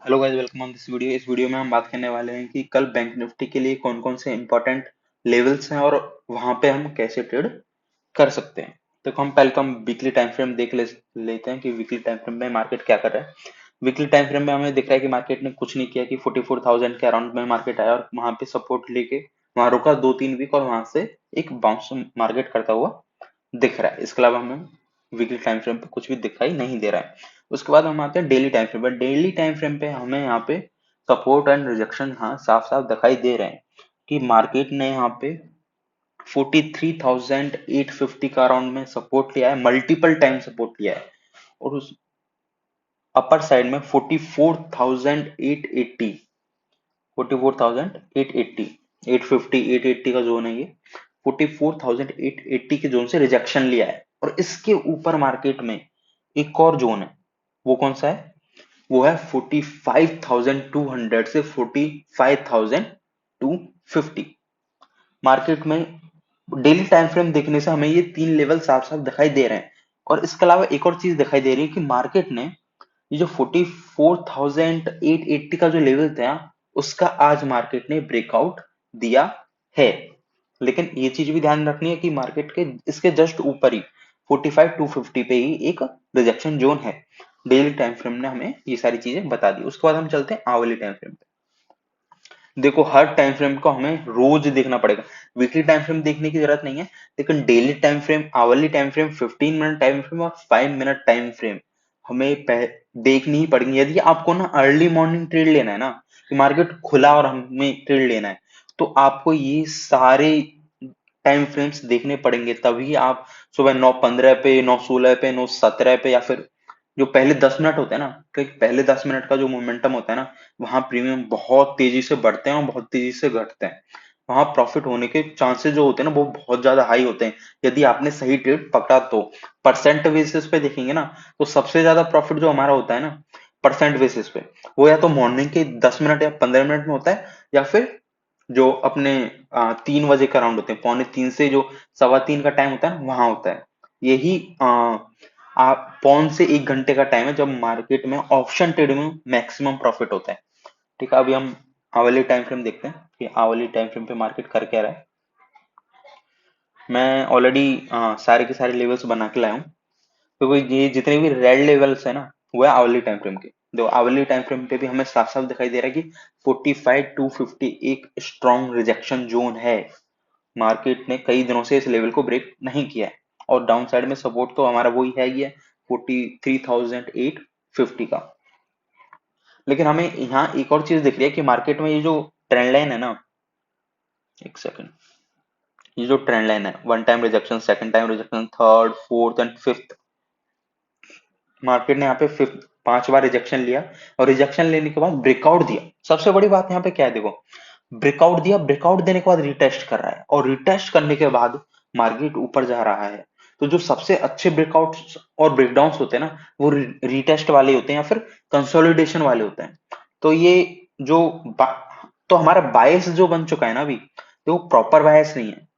Hello guys, welcome on this video. इस video में हम बात करने वाले हैं कि कल बैंक निफ्टी के लिए कौन कौन से इंपॉर्टेंट लेवल्स हैं और वहां पे हम कैसे ट्रेड कर सकते हैं। तो हम पहले तो हम वीकली टाइम फ्रेम लेते हैं कि वीकली टाइम फ्रेम में मार्केट क्या कर रहा है। वीकली टाइम फ्रेम में हमें दिख रहा है कि मार्केट ने कुछ नहीं किया, कि 44,000 के अराउंड में मार्केट आया और वहां पे सपोर्ट लेके वहां रुका 2-3 वीक और वहां से एक बाउंस मार्केट करता हुआ दिख रहा है। इसके अलावा हमें वीकली टाइम फ्रेम पे कुछ भी दिखाई नहीं दे रहा है। उसके बाद हम आते हैं डेली टाइम फ्रेम पे। डेली टाइम फ्रेम पे हमें यहाँ पे सपोर्ट एंड रिजेक्शन यहाँ साफ साफ दिखाई दे रहे हैं कि मार्केट ने यहाँ पे 43,850 का अराउंड में सपोर्ट लिया है, मल्टीपल टाइम सपोर्ट लिया है। और उस अपर साइड में 44,880, 44,880, 850 880 का जोन है ये। 44,880 के जोन से रिजेक्शन लिया है और इसके ऊपर मार्केट में एक और जोन है। वो कौन सा है? वो है 45,200 से 45,250। मार्केट में डेली टाइम फ्रेम देखने से हमें ये तीन लेवल साफ साफ दिखाई दे रहे हैं। और इसके अलावा एक और चीज दिखाई दे रही है कि मार्केट ने ये जो 44,880 का जो लेवल था, उसका आज मार्केट ने ब्रेकआउट दिया है। लेकिन ये चीज भी ध्यान रखनी है कि मार्केट के इसके जस्ट ऊपर ही 45,250 पे ही एक रिजेक्शन जोन है। डेली टाइम फ्रेम ने हमें ये सारी चीजें बता दी। उसके बाद हम चलते हैं आवली टाइम फ्रेम पे। देखो, हर टाइम फ्रेम को हमें रोज देखना पड़ेगा। वीकली टाइम फ्रेम देखने की जरूरत नहीं है, लेकिन daily time frame, hourly time frame, 15 minute time frame और 5 मिनट टाइम फ्रेम हमें देखनी ही पड़ेंगी। यदि आपको ना अर्ली मॉर्निंग ट्रेड लेना है ना, कि मार्केट खुला और हमें ट्रेड लेना है, तो आपको ये सारे टाइम फ्रेम्स देखने पड़ेंगे। तभी आप सुबह 9:15 पे, 9:16 पे, 9:17 पे, या फिर जो पहले 10 मिनट होते हैं ना, क्योंकि पहले 10 मिनट का जो मोमेंटम होता है ना, वहां प्रीमियम बहुत तेजी से बढ़ते हैं और बहुत तेजी से घटते हैं। वहां प्रॉफिट होने के चांसेस जो होते हैं ना, वो बहुत ज्यादा हाई होते हैं यदि आपने सही ट्रेड पकड़ा तो। परसेंट बेसिस पे देखेंगे ना, तो सबसे ज्यादा प्रॉफिट जो हमारा होता है ना परसेंट बेसिस पे, वो या तो मॉर्निंग के 10 मिनट या 15 मिनट में होता है, या फिर जो अपने 3 बजे का राउंड होते हैं, 2:45 से जो 2:15 का टाइम होता है ना, वहां होता है। यही आप 1 से 1 घंटे का टाइम है जब मार्केट में ऑप्शन ट्रेड में मैक्सिमम प्रॉफिट होता है। ठीक है, अभी हम आवली टाइम फ्रेम देखते हैं कि आवली टाइम फ्रेम पे मार्केट कर क्या रहा है। मैं ऑलरेडी सारे के सारे लेवल्स बना के लाया हूँ, क्योंकि ये जितने भी रेड लेवल्स है ना, वो है आवली टाइम फ्रेम के। तो आवली टाइम फ्रेम पे भी हमें साफ साफ दिखाई दे रहा है कि 45,250 एक स्ट्रॉन्ग रिजेक्शन जोन है। मार्केट ने कई दिनों से इस लेवल को ब्रेक नहीं किया है और डाउन साइड में सपोर्ट तो हमारा वही है, ये 43,850 का। लेकिन हमें यहाँ एक और चीज दिख रही है कि मार्केट में ये जो ट्रेंड लाइन है ना, एक सेकंड, ये जो ट्रेंड लाइन है, one time rejection, second time rejection, third, fourth and fifth, market ने यहाँ पे फिफ्थ 5 बार रिजेक्शन लिया और रिजेक्शन लेने के बाद ब्रेकआउट दिया। सबसे बड़ी बात यहाँ पे क्या है, देखो, ब्रेकआउट दिया, ब्रेकआउट देने के बाद रिटेस्ट कर रहा है और रिटेस्ट करने के बाद मार्केट ऊपर जा रहा है। तो जो सबसे अच्छे ब्रेकआउट और ब्रेकडाउन होते हैं ना, वो रिटेस्ट वाले होते हैं या फिर कंसोलिडेशन वाले होते हैं। तो ये जो तो हमारा बायस जो बन चुका है ना अभी, तो वो प्रॉपर बायस नहीं है।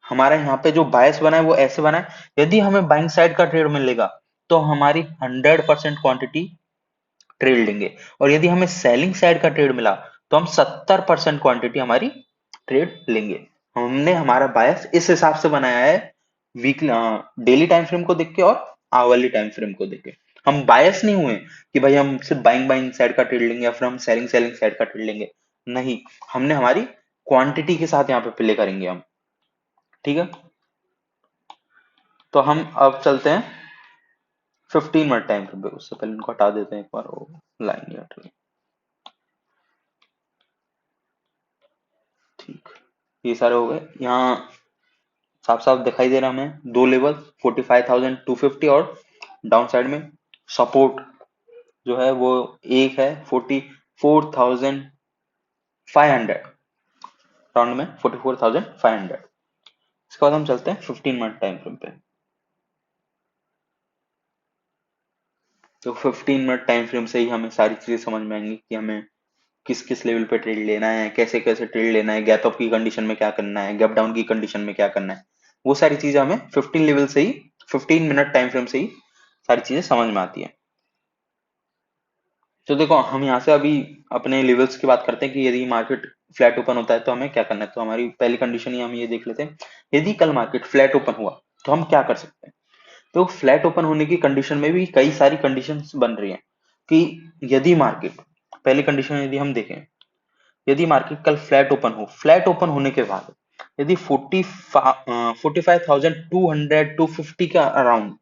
हमारा यहाँ पे जो बायस बना है वो ऐसे बना है, यदि हमें बाइंग साइड का ट्रेड मिलेगा तो हमारी 100% क्वांटिटी ट्रेड लेंगे, और यदि हमें सेलिंग साइड का ट्रेड मिला तो हम 70% क्वांटिटी हमारी ट्रेड लेंगे। हमने हमारा बायस इस हिसाब से बनाया है, वीकली डेली टाइम फ्रेम को देख के और आवरली टाइम फ्रेम को देख के। हम बायस नहीं हुए कि भाई हम सिर्फ बाइंग बाइंग साइड का ट्रेड लेंगे या फिर हम सेलिंग सेलिंग साइड का ट्रेड लेंगे। नहीं, हमने हमारी क्वांटिटी के साथ यहाँ पे प्ले करेंगे हम। ठीक है, तो हम अब चलते हैं 15 मिनट टाइम फ्रेम पे। उससे पहले इनको हटा देते हैं एक बार, वो लाइन नहीं हट रही। ठीक, ये सारे हो गए। यहाँ साफ साफ दिखाई दे रहा है हमें दो लेवल, 45,250 और डाउन साइड में सपोर्ट जो है वो एक है 44,500, राउंड में 44,500। इसके बाद हम चलते हैं 15 मिनट टाइम फ्रेम पे। तो 15 मिनट टाइम फ्रेम से ही हमें सारी चीजें समझ में आएंगी कि हमें किस किस लेवल पे ट्रेड लेना है, कैसे कैसे ट्रेड लेना है, गैप अप की कंडीशन में क्या करना है, गैप डाउन की कंडीशन में क्या करना है। वो सारी चीजें हमें 15 मिनट टाइम फ्रेम से ही सारी चीजें समझ में आती है। तो देखो हम यहाँ से अभी अपने लेवल्स की बात करते हैं कि यदि मार्केट फ्लैट ओपन होता है तो हमें क्या करना है। तो हमारी पहली कंडीशन ही हम ये देख लेते हैं, यदि कल मार्केट फ्लैट ओपन हुआ तो हम क्या कर सकते हैं। तो फ्लैट ओपन होने की कंडीशन में भी कई सारी कंडीशंस बन रही हैं कि यदि मार्केट, पहली कंडीशन यदि हम देखें, यदि मार्केट कल फ्लैट ओपन हो, फ्लैट ओपन होने के बाद यदि 45,200 टू 50 के अराउंड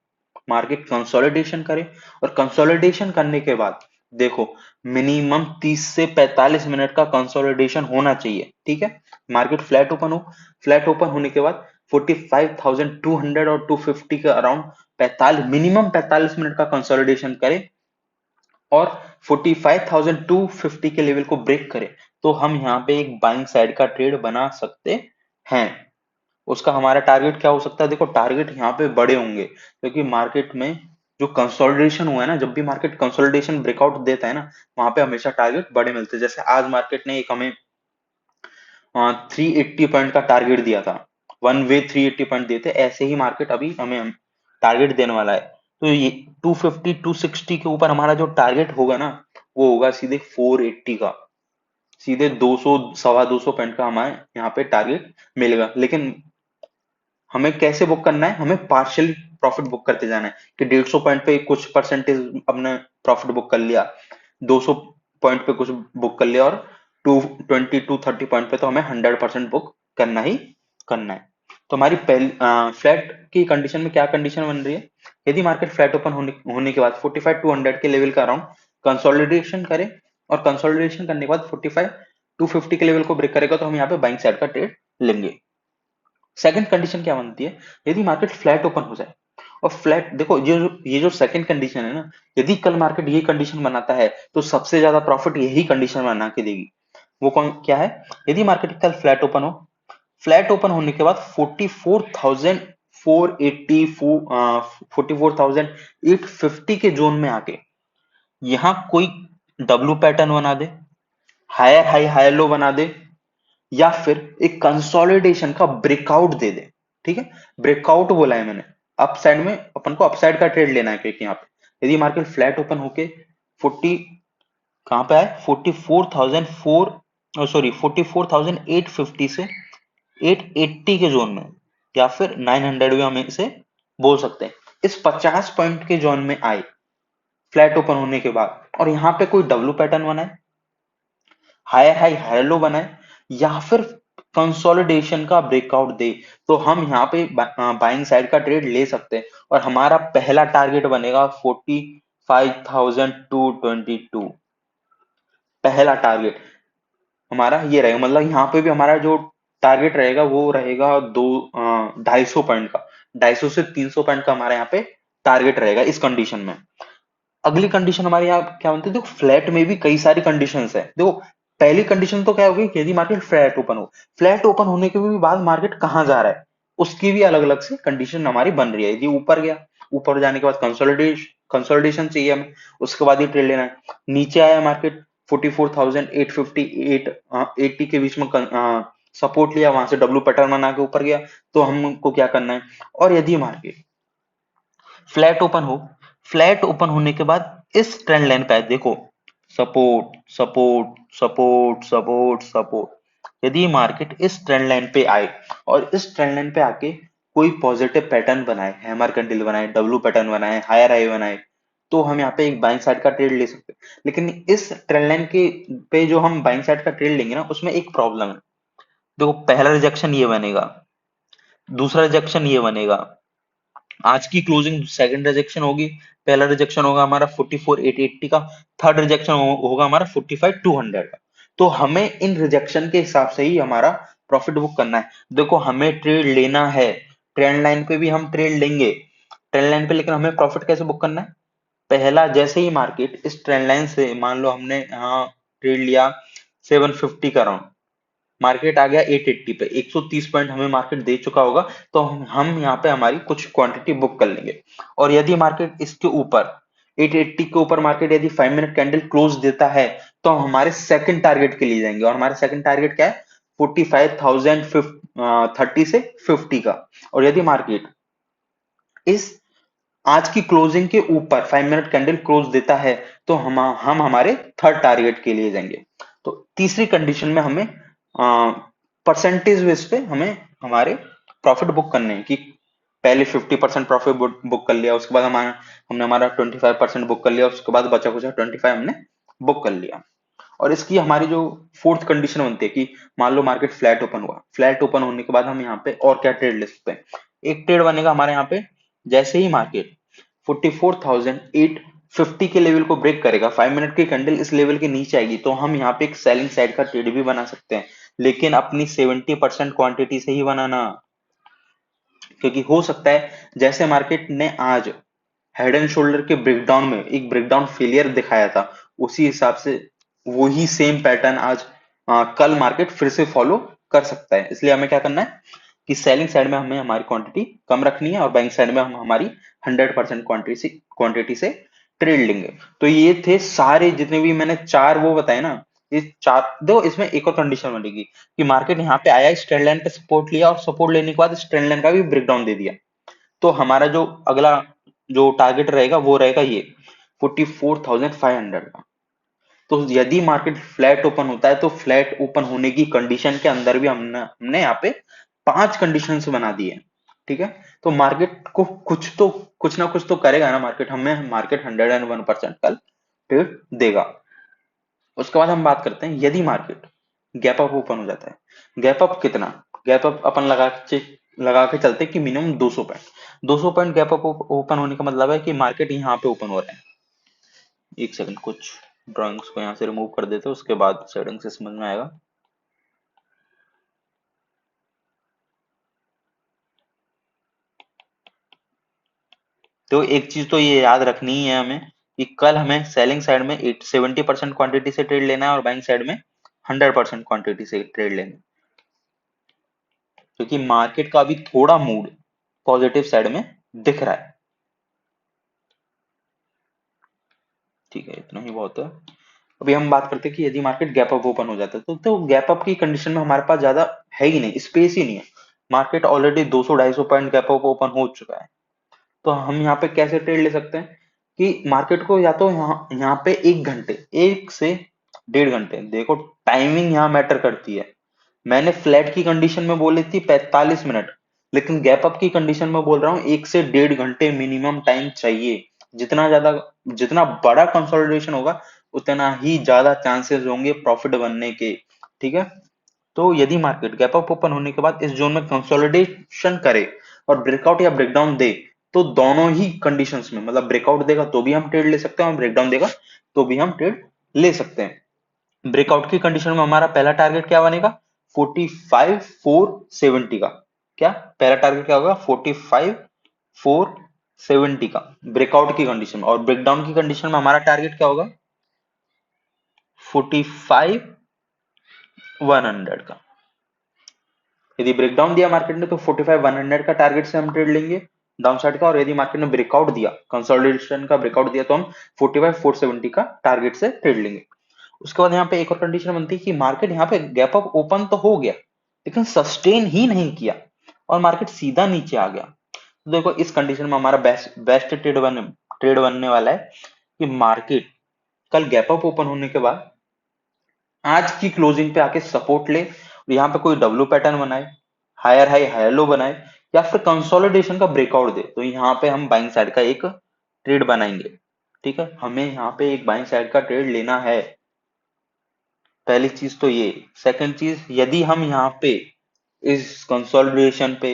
मार्केट कंसोलिडेशन करे, और कंसोलिडेशन करने के बाद देखो मिनिमम 30 से 45 मिनट का कंसोलिडेशन होना चाहिए, ठीक है। मार्केट फ्लैट ओपन हो, फ्लैट ओपन होने के बाद 45,200 और 250 के अराउंड 45 मिनिमम 45 मिनट का कंसोलिडेशन करे और 45,250 के लेवल को ब्रेक करे, तो हम यहाँ पे एक बाइंग साइड का ट्रेड बना सकते हैं। उसका हमारा टारगेट क्या हो सकता है, देखो टारगेट यहाँ पे बड़े होंगे क्योंकि मार्केट में जो कंसोलिडेशन हुआ है ना, जब भी मार्केट कंसोलिडेशन ब्रेकआउट देता है ना, वहां पे हमेशा टारगेट बड़े मिलते हैं। जैसे आज मार्केट ने एक हमें 380 पॉइंट का टारगेट दिया था, वन वे 380 पॉइंट देते, ऐसे ही मार्केट अभी हमें टारगेट देने वाला है। तो ये 250 260 के ऊपर हमारा जो टारगेट होगा ना, वो होगा सीधे 480 का, सीधे 200 सवा 200 पॉइंट का हमारे यहाँ पे टारगेट मिलेगा। लेकिन हमें कैसे बुक करना है, हमें पार्शियल प्रॉफिट बुक करते जाना है कि 150 पॉइंट पे कुछ परसेंटेज अपने प्रॉफिट बुक कर लिया, 200 पॉइंट पे कुछ बुक कर लिया, और 220 230 पॉइंट पे तो हमें 100% बुक करना ही करना है। तो हमारी पहली फ्लैट की कंडीशन में क्या कंडीशन बन रही है, यदि मार्केट फ्लैट ओपन होने के बाद 45 200 के लेवल का अराउंड कंसोलिडेशन करे, और कंसोलिडेशन करने के बाद 45 250 के लेवल को ब्रेक करेगा, तो हम यहाँ पे बाइंग साइड का ट्रेड लेंगे। सेकंड कंडीशन क्या बनती है, यदि मार्केट फ्लैट ओपन हो जाए, और फ्लैट देखो ये जो सेकंड कंडीशन है ना, यदि कल मार्केट ये कंडीशन बनाता है तो सबसे ज्यादा प्रॉफिट यही कंडीशन बना के देगी। वो कौन क्या है, यदि मार्केट कल फ्लैट ओपन हो, फ्लैट ओपन होने के बाद 44,480 44,850 के जोन में आके यहाँ कोई डब्ल्यू पैटर्न बना दे, हायर हाई हायर लो बना दे, या फिर एक कंसोलिडेशन का ब्रेकआउट दे दे, ठीक है। ब्रेकआउट बोला है मैंने, अपसाइड में अपन को अपसाइड का ट्रेड लेना है, क्योंकि यहाँ पे यदि मार्केट फ्लैट ओपन होके 40 कहां पे आए 44,004 सॉरी 44,850 से 880 के जोन में, या फिर 900 भी हम इसे बोल सकते हैं, इस 50 पॉइंट के जोन में आए फ्लैट ओपन होने के बाद, और यहाँ पे कोई डब्ल्यू पैटर्न बनाए, हायर हाई हायर लो बनाए, या फिर कंसोलिडेशन का ब्रेकआउट दे, तो हम यहाँ पे बाइंग साइड का ट्रेड ले सकते हैं। और हमारा पहला टारगेट बनेगा 45,222, पहला टारगेट हमारा ये रहेगा। मतलब यहाँ पे भी हमारा जो टारगेट रहेगा वो रहेगा 250 पॉइंट का, 250 से 300 पॉइंट का हमारे यहाँ पे टारगेट रहेगा इस कंडीशन में। अगली कंडीशन हमारे यहाँ क्या बनती है, देखो फ्लैट में भी कई सारी कंडीशंस है। देखो पहली कंडीशन तो क्या होगी, यदि मार्केट फ्लैट ओपन हो, फ्लैट ओपन होने के भी बाद मार्केट कहाँ जा रहा है, उसकी भी अलग अलग से कंडीशन हमारी बन रही है। यदि ऊपर गया, ऊपर जाने के बाद कंसोलिडेशन चाहिए हमें, उसके बाद ही ट्रेड लेना है। नीचे आया मार्केट 44,858 80 के बीच में सपोर्ट लिया, वहां से डब्ल्यू पैटर्न बना के ऊपर गया, तो हमको क्या करना है। और यदि मार्केट फ्लैट ओपन हो, फ्लैट ओपन होने के बाद इस ट्रेंड लाइन पे आए, देखो support support support support support, यदि मार्केट इस ट्रेंड लाइन पे आए और इस ट्रेंड लाइन पे आके कोई पॉजिटिव पैटर्न बनाए, हैमर कैंडल बनाए, डब्ल्यू पैटर्न बनाए, हायर हाई बनाए, तो हम यहाँ पे एक बाइंग साइड का ट्रेड ले सकते हैं। लेकिन इस ट्रेंड लाइन के पे जो हम बाइंग साइड का ट्रेड लेंगे ना, उसमें एक प्रॉब्लम है। देखो पहला रिजेक्शन ये बनेगा, दूसरा रिजेक्शन ये बनेगा, आज की क्लोजिंग सेकंड रिजेक्शन होगी, पहला रिजेक्शन होगा हमारा 44,880 का, थर्ड रिजेक्शन होगा हमारा 45,200 का। तो हमें इन रिजेक्शन के हिसाब से ही हमारा प्रॉफिट बुक करना है। देखो हमें ट्रेड लेना है, ट्रेंड लाइन पे भी हम ट्रेड लेंगे, ट्रेंड लाइन पे, लेकिन हमें प्रॉफिट कैसे बुक करना है। पहला जैसे ही मार्केट इस ट्रेंड लाइन से, मान लो हमने यहाँ ट्रेड लिया 750 का राउंड, मार्केट आ गया 880 पे, 130 पॉइंट हमें मार्केट दे चुका होगा, तो हम यहाँ पे हमारी कुछ क्वांटिटी बुक कर लेंगे। और यदि मार्केट इसके ऊपर 880 के ऊपर मार्केट यदि 5 मिनट कैंडल क्लोज देता है, तो हम हमारे सेकंड टारगेट के लिए जाएंगे, और हमारा सेकंड टारगेट क्या है 45,030 से 50 का। और यदि मार्केट इस आज की क्लोजिंग के ऊपर 5 मिनट कैंडल क्लोज देता है, तो हम हमारे थर्ड टारगेट के लिए जाएंगे। तो तीसरी कंडीशन में हमें परसेंटेज बेस पे हमें हमारे प्रॉफिट बुक करने हैं कि पहले 50% प्रॉफिट बुक कर लिया, उसके बाद हमारा हमने हमारा 25% बुक कर लिया, उसके बाद बचा कुछ 25 हमने बुक कर लिया। और इसकी हमारी जो फोर्थ कंडीशन बनती है कि मान लो मार्केट फ्लैट ओपन हुआ, फ्लैट ओपन होने के बाद हम यहाँ पे और क्या ट्रेड ले सकते हैं। एक ट्रेड बनेगा हमारे यहाँ पे, जैसे ही मार्केट 44,850 के लेवल को ब्रेक करेगा, 5 मिनट की कैंडल इस लेवल के नीचे आएगी, तो हम यहाँ पे एक सेलिंग साइड का ट्रेड भी बना सकते हैं, लेकिन अपनी 70% क्वांटिटी से ही बनाना। क्योंकि हो सकता है जैसे मार्केट ने आज हेड एंड शोल्डर के ब्रेकडाउन में एक ब्रेकडाउन फेलियर दिखाया था, उसी हिसाब से वही सेम पैटर्न आज कल मार्केट फिर से फॉलो कर सकता है। इसलिए हमें क्या करना है कि सेलिंग साइड में हमें हमारी क्वांटिटी कम रखनी है और बाइंग साइड में हम हमारी 100% क्वांटिटी से ट्रेड लेंगे। तो ये थे सारे जितने भी मैंने चार वो बताए ना, ये चार दो। इसमें एक और कंडीशन बनेगी कि मार्केट यहाँ पे आया, इस ट्रेंड लाइन पे सपोर्ट लिया और सपोर्ट लेने के बाद इस ट्रेंड लाइन का भी ब्रेकडाउन दे दिया, तो हमारा जो अगला जो टारगेट रहेगा वो रहेगा ये 44,500 का। तो यदि मार्केट फ्लैट ओपन होता है तो फ्लैट ओपन होने की कंडीशन के अंदर भी हमने हमने यहाँ पे 5 कंडीशन बना दी है। ठीक है, तो मार्केट को कुछ ना कुछ तो करेगा ना मार्केट, हमें मार्केट 101% कल ट्रेड देगा। उसके बाद हम बात करते हैं यदि मार्केट गैप अप ओपन हो जाता है। गैप अप कितना, गैप अप अपन लगा के चलते हैं कि minimum 200 point, 200 point gap up open होने का मतलब है कि मार्केट यहाँ पे ओपन हो रहा है। एक सेकंड, कुछ ड्राइंग्स को यहाँ से रिमूव कर देते हैं, उसके बाद सेटिंग से समझ में आएगा। तो एक चीज तो ये याद रखनी ही है हमें कि कल हमें सेलिंग साइड में 70% क्वांटिटी से ट्रेड लेना है और बाइंग साइड में 100% क्वांटिटी से ट्रेड लेना है, क्योंकि मार्केट का अभी थोड़ा मूड पॉजिटिव साइड में दिख रहा है। ठीक है, इतना ही बहुत है। अभी हम बात करते हैं कि यदि मार्केट गैप अप ओपन हो जाता है तो गैप अप की कंडीशन में हमारे पास ज्यादा है ही नहीं, स्पेस ही नहीं है। Market already 200-250 point gap up open हो चुका है। तो हम यहाँ पे कैसे ट्रेड ले सकते हैं कि मार्केट को या तो यहाँ पे 1 घंटे, 1 से 1.5 घंटे, देखो टाइमिंग यहाँ मैटर करती है। मैंने फ्लैट की कंडीशन में बोली थी 45 मिनट, लेकिन गैप अप की कंडीशन में बोल रहा हूँ 1 से 1.5 घंटे मिनिमम टाइम चाहिए। जितना ज्यादा, जितना बड़ा कंसोलिडेशन होगा उतना ही ज्यादा चांसेस होंगे प्रॉफिट बनने के। ठीक है, तो यदि मार्केट गैप अप ओपन होने के बाद इस जोन में कंसोलिडेशन करे और ब्रेकआउट या ब्रेकडाउन दे, तो दोनों ही कंडीशंस में, मतलब ब्रेकआउट देगा तो भी हम ट्रेड ले सकते हैं और ब्रेकडाउन देगा तो भी हम ट्रेड ले सकते हैं। ब्रेकआउट की कंडीशन में हमारा पहला टारगेट क्या बनेगा, 45,470 का। क्या पहला टारगेट क्या होगा, 45,470 का ब्रेकआउट की कंडीशन में। और ब्रेकडाउन की कंडीशन में हमारा टारगेट क्या होगा, 45,100 का। यदि ब्रेकडाउन दिया मार्केट ने तो 45,100 का टारगेट से हम ट्रेड लेंगे डाउन साइड का, और यदि मार्केट ने ब्रेकआउट दिया, कंसोलिडेशन का ब्रेकआउट दिया, तो हम 45,470 का टारगेट से ट्रेड लेंगे। उसके बाद यहाँ पे एक और कंडीशन बनती है कि मार्केट यहाँ पे गैप अप ओपन तो हो गया लेकिन सस्टेन ही नहीं किया और मार्केट सीधा नीचे आ गया। तो देखो इस कंडीशन में हमारा बेस्ट बेस्ट ट्रेड बनने वाला है कि मार्केट कल गैप अप ओपन होने के बाद आज की क्लोजिंग पे आके सपोर्ट ले और यहाँ पे कोई डब्ल्यू पैटर्न बनाए, हायर हाई हायर लो बनाए, या फिर कंसोलिडेशन का ब्रेकआउट दे, तो यहाँ पे हम बाइंग साइड का एक ट्रेड बनाएंगे। ठीक है, हमें यहाँ पे एक बाइंग साइड का ट्रेड लेना है, पहली चीज तो ये। सेकंड चीज, यदि हम यहाँ पे इस कंसोलिडेशन पे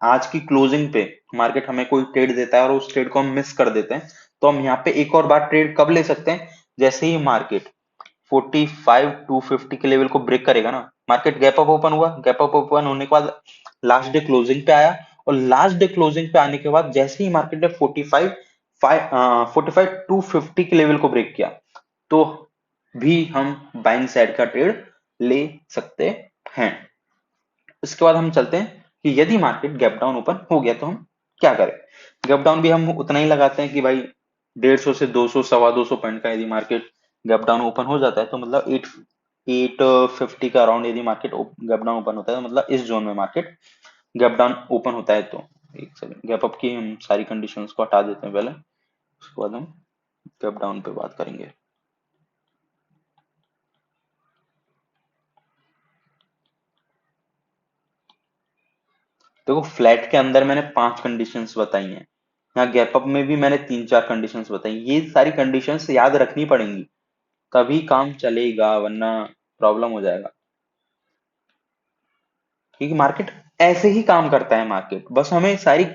आज की क्लोजिंग पे मार्केट हमें कोई ट्रेड देता है और उस ट्रेड को हम मिस कर देते हैं, तो हम यहाँ पे एक और बार ट्रेड कब ले सकते हैं, जैसे ही मार्केट 45,250 के लेवल को ब्रेक करेगा ना। मार्केट गैप अप ओपन हुआ, गैप अप ओपन होने के बाद लास्ट डे क्लोजिंग पे आया, और लास्ट डे क्लोजिंग पे आने के बाद जैसे ही मार्केट ने 45,250 के लेवल को ब्रेक किया, तो भी हम बाइंग साइड का ट्रेड ले सकते हैं। इसके बाद हम चलते हैं कि यदि मार्केट गैप डाउन ओपन हो गया तो हम क्या करें। गैप डाउन भी हम उतना ही लगाते हैं कि भाई 150 से 200, 250 पॉइंट का यदि मार्केट गैप डाउन ओपन हो जाता है तो मतलब 850 का अराउंड यदि मार्केट गैप डाउन ओपन होता है तो मतलब इस जोन में मार्केट गैप डाउन ओपन होता है। तो एक सेकंड, गैप अप की हम सारी कंडीशंस को हटा देते हैं पहले, उसके बाद हम गैप डाउन पे बात करेंगे। देखो फ्लैट के अंदर मैंने 5 कंडीशंस बताई हैं, यहाँ गैप अप में भी मैंने 3-4 कंडीशंस बताई, ये सारी कंडीशंस याद रखनी पड़ेंगी, तभी काम चलेगा, वरना प्रॉब्लम हो जाएगा। क्योंकि मार्केट ऐसे ही काम करता है, मार्केट बस हमें सारी,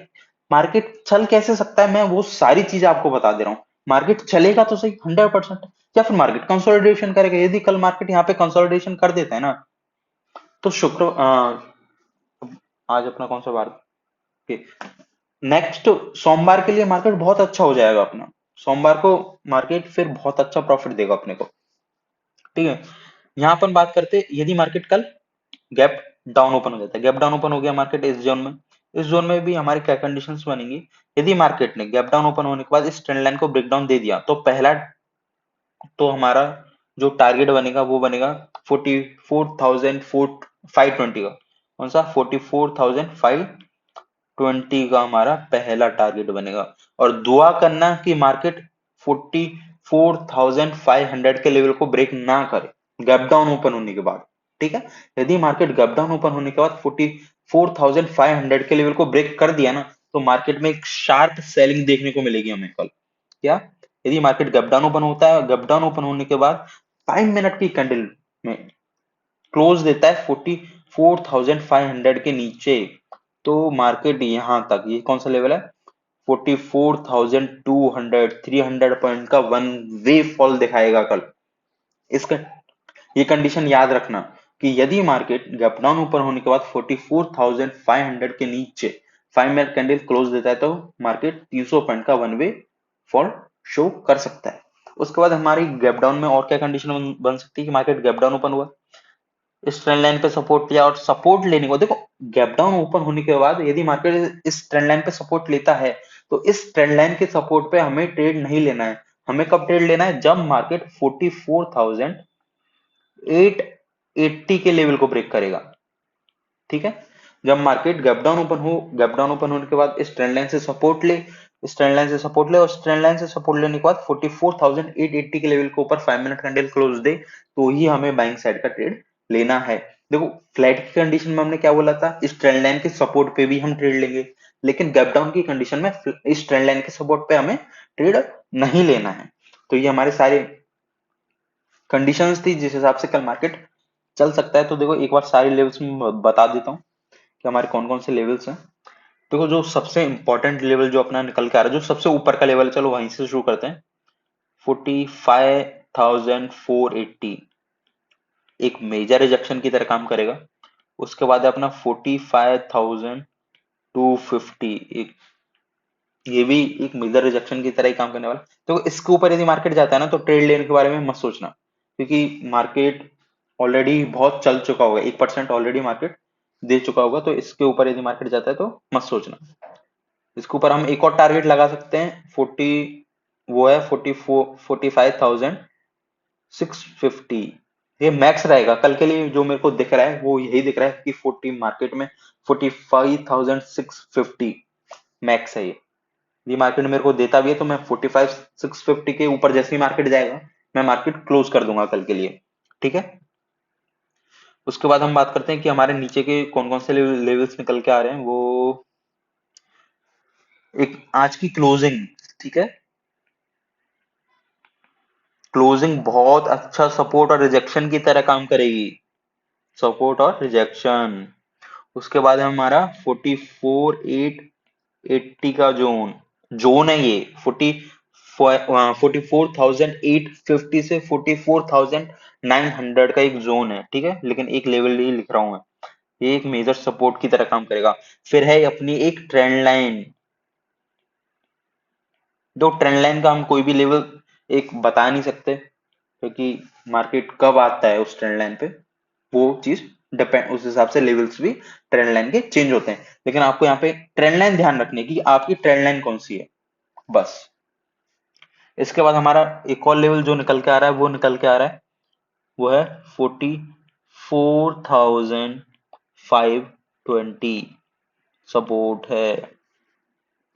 मार्केट चल कैसे सकता है मैं वो सारी चीजें आपको बता दे रहा हूँ। मार्केट चलेगा तो सही 100%, या फिर मार्केट कंसोलिडेशन करेगा, यदि कल मार्केट यहाँ पे कंसोलिडेशन कर देता है ना, तो आज अपना कौन सा बार, नेक्स्ट सोमवार के लिए मार्केट बहुत अच्छा हो जाएगा अपना, सोमवार को मार्केट फिर बहुत अच्छा प्रॉफिट देगा अपने को। ठीक है, यहाँ अपन बात करते हैं, यदि मार्केट कल गैप डाउन ओपन हो जाता है, गैप डाउन ओपन हो गया मार्केट इस जोन में, इस जोन में भी हमारी क्या कंडीशंस बनेंगी, यदि मार्केट ने गैप डाउन ओपन होने के बाद इस ट्रेंड लाइन को ब्रेक डाउन दे दिया, तो पहला, तो हमारा जो टारगेट बनेगा वो बनेगा 44,520 का, कौन सा 44,520 का हमारा पहला टारगेट बनेगा। और दुआ करना कि मार्केट 44,500 के लेवल को ब्रेक ना करे गैप डाउन ओपन होने के बाद। ठीक है, यदि मार्केट गैप डाउन ओपन होने के बाद 44,500 के लेवल को ब्रेक कर दिया ना, तो मार्केट में एक शार्प सेलिंग देखने को मिलेगी हमें कल। क्या, यदि मार्केट गैप डाउन ओपन होता है, गैप डाउन ओपन होने के बाद 5 मिनट की कैंडल में क्लोज देता है 44,500 के नीचे, तो मार्केट यहां तक, ये कौन सा लेवल है, 44,200, 300 पॉइंट का वन वे फॉल दिखाएगा कल। इसका ये कंडीशन याद रखना कि यदि मार्केट गैप डाउन ऊपर होने के बाद 44,500 के नीचे 5 मिनट कैंडल क्लोज देता है, तो मार्केट 300 पॉइंट का वन वे फॉल शो कर सकता है। उसके बाद हमारी गैप डाउन में और क्या कंडीशन बन सकती है कि मार्केट गैप डाउन ओपन हुआ, इस ट्रेंड लाइन पे सपोर्ट लिया, और सपोर्ट लेने को देखो, गैप डाउन ओपन होने के बाद यदि मार्केट इस ट्रेंड लाइन पे सपोर्ट लेता है, तो इस ट्रेंड लाइन के सपोर्ट पे हमें ट्रेड नहीं लेना है। हमें कब ट्रेड लेना है, जब मार्केट 44,880 के लेवल को ब्रेक करेगा। ठीक है, जब मार्केट गैप डाउन ओपन हो, गैप डाउन ओपन होने के बाद इस ट्रेंड लाइन से सपोर्ट ले, इस ट्रेंड लाइन से सपोर्ट ले, और इस ट्रेंड लाइन से सपोर्ट लेने के बाद 44,880 के लेवल के ऊपर 5 मिनट कैंडल क्लोज दे, तो ही हमें बाइंग साइड का ट्रेड लेना है। देखो फ्लैट की कंडीशन में हमने क्या बोला था, इस ट्रेंड लाइन के सपोर्ट पे भी हम ट्रेड लेंगे, लेकिन गैप डाउन की कंडीशन में इस ट्रेंड लाइन के सपोर्ट पे हमें ट्रेड नहीं लेना है। तो ये हमारे सारे कंडीशंस थी जिस हिसाब से कल मार्केट चल सकता है। तो देखो एक बार सारे लेवल्स में बता देता हूँ कि हमारे कौन कौन से लेवल्स हैं। देखो जो सबसे इंपॉर्टेंट लेवल जो अपना निकल के आ रहा है, जो सबसे ऊपर का लेवल है, चलो वहीं से शुरू करते हैं। 45,480 एक मेजर रिजेक्शन की तरह काम करेगा। उसके बाद है अपना 45,250, एक ये भी एक मेजर रिजेक्शन की तरह ही काम करने वाला। तो इसके ऊपर यदि मार्केट जाता है ना, तो ट्रेड लेने के बारे में मत सोचना, क्योंकि मार्केट ऑलरेडी बहुत चल चुका होगा, 1% ऑलरेडी मार्केट दे चुका होगा, तो इसके ऊपर यदि मार्केट जाता है तो मत सोचना। इसके ऊपर हम एक और टारगेट लगा सकते हैं, 40, वो है 45,650, ये मैक्स रहेगा कल के लिए। जो मेरे को दिख रहा है वो यही दिख रहा है कि 40 मार्केट में 45,650 मैक्स है ये मार्केट मेरे को देता भी है, तो मैं 45,650 के ऊपर जैसे ही मार्केट जाएगा, मैं मार्केट क्लोज कर दूंगा कल के लिए। ठीक है, उसके बाद हम बात करते हैं कि हमारे नीचे के कौन कौन से लेवल्स निकल के आ रहे हैं। वो एक आज की क्लोजिंग, ठीक है, क्लोजिंग बहुत अच्छा सपोर्ट और रिजेक्शन की तरह काम करेगी, सपोर्ट और रिजेक्शन। उसके बाद है हमारा 44,880 का जोन, जोन है ये 44,850 से 44,900 का एक जोन है। ठीक है, लेकिन एक लेवल ही लिख रहा हूं मैं, ये एक मेजर सपोर्ट की तरह काम करेगा। फिर है अपनी एक ट्रेंड लाइन, जो ट्रेंड लाइन का हम कोई भी लेवल एक बता नहीं सकते, क्योंकि मार्केट कब आता है उस ट्रेंड लाइन पे, वो चीज डिपेंड, उस हिसाब से लेवल्स भी ट्रेंड लाइन के चेंज होते हैं। लेकिन आपको यहाँ पे ट्रेंड लाइन ध्यान रखने की, आपकी ट्रेंड लाइन कौन सी है, बस। इसके बाद हमारा एक और लेवल जो निकल के आ रहा है, वो निकल के आ रहा है, वो है 44,520 सपोर्ट है।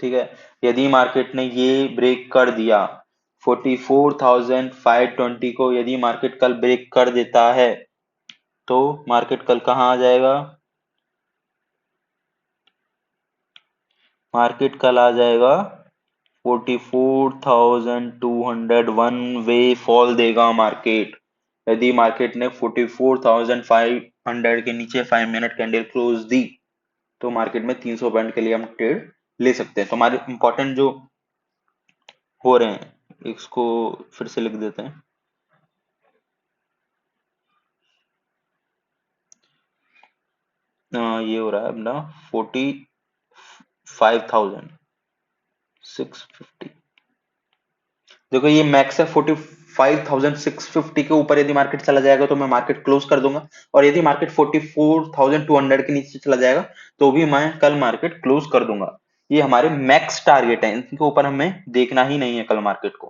ठीक है, यदि मार्केट ने ये ब्रेक कर दिया 44,520 को यदि मार्केट कल ब्रेक कर देता है तो मार्केट कल कहाँ आ जाएगा? मार्केट कल आ जाएगा 44,201 वे फॉल देगा मार्केट। यदि मार्केट ने 44,500 के नीचे 5 मिनट कैंडल क्लोज दी तो मार्केट में 300 पॉइंट के लिए हम ट्रेड ले सकते हैं। तो हमारे इंपॉर्टेंट जो हो रहे हैं इसको फिर से लिख देते हैं। ये हो रहा है अपना 45,650। देखो ये मैक्स है 45,650 के ऊपर यदि मार्केट चला जाएगा तो मैं मार्केट क्लोज कर दूंगा, और यदि मार्केट 44,200 के नीचे चला जाएगा तो भी मैं कल मार्केट क्लोज कर दूंगा। ये हमारे मैक्स टारगेट है, इनके ऊपर हमें देखना ही नहीं है कल मार्केट को।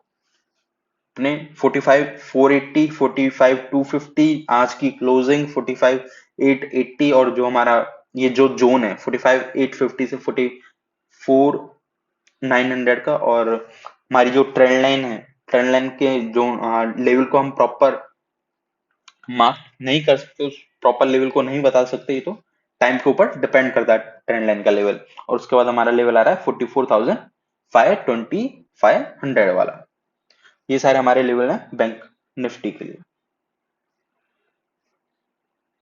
अपने 45,480, 45,250, आज की क्लोजिंग 45,880, और जो हमारा ये जो जोन है 45,850 से 44,900 का, और हमारी जो ट्रेंड लाइन है, ट्रेंड लाइन के जो लेवल को हम प्रॉपर मार्क नहीं कर सकते, उस प्रॉपर लेवल को नहीं बता सकते, ये तो टाइम के ऊपर डिपेंड करता है ट्रेंड लाइन का लेवल। और उसके बाद हमारा लेवल आ रहा है 44,520, 500 वाला। ये सारे हमारे लेवल हैं बैंक निफ्टी के लिए।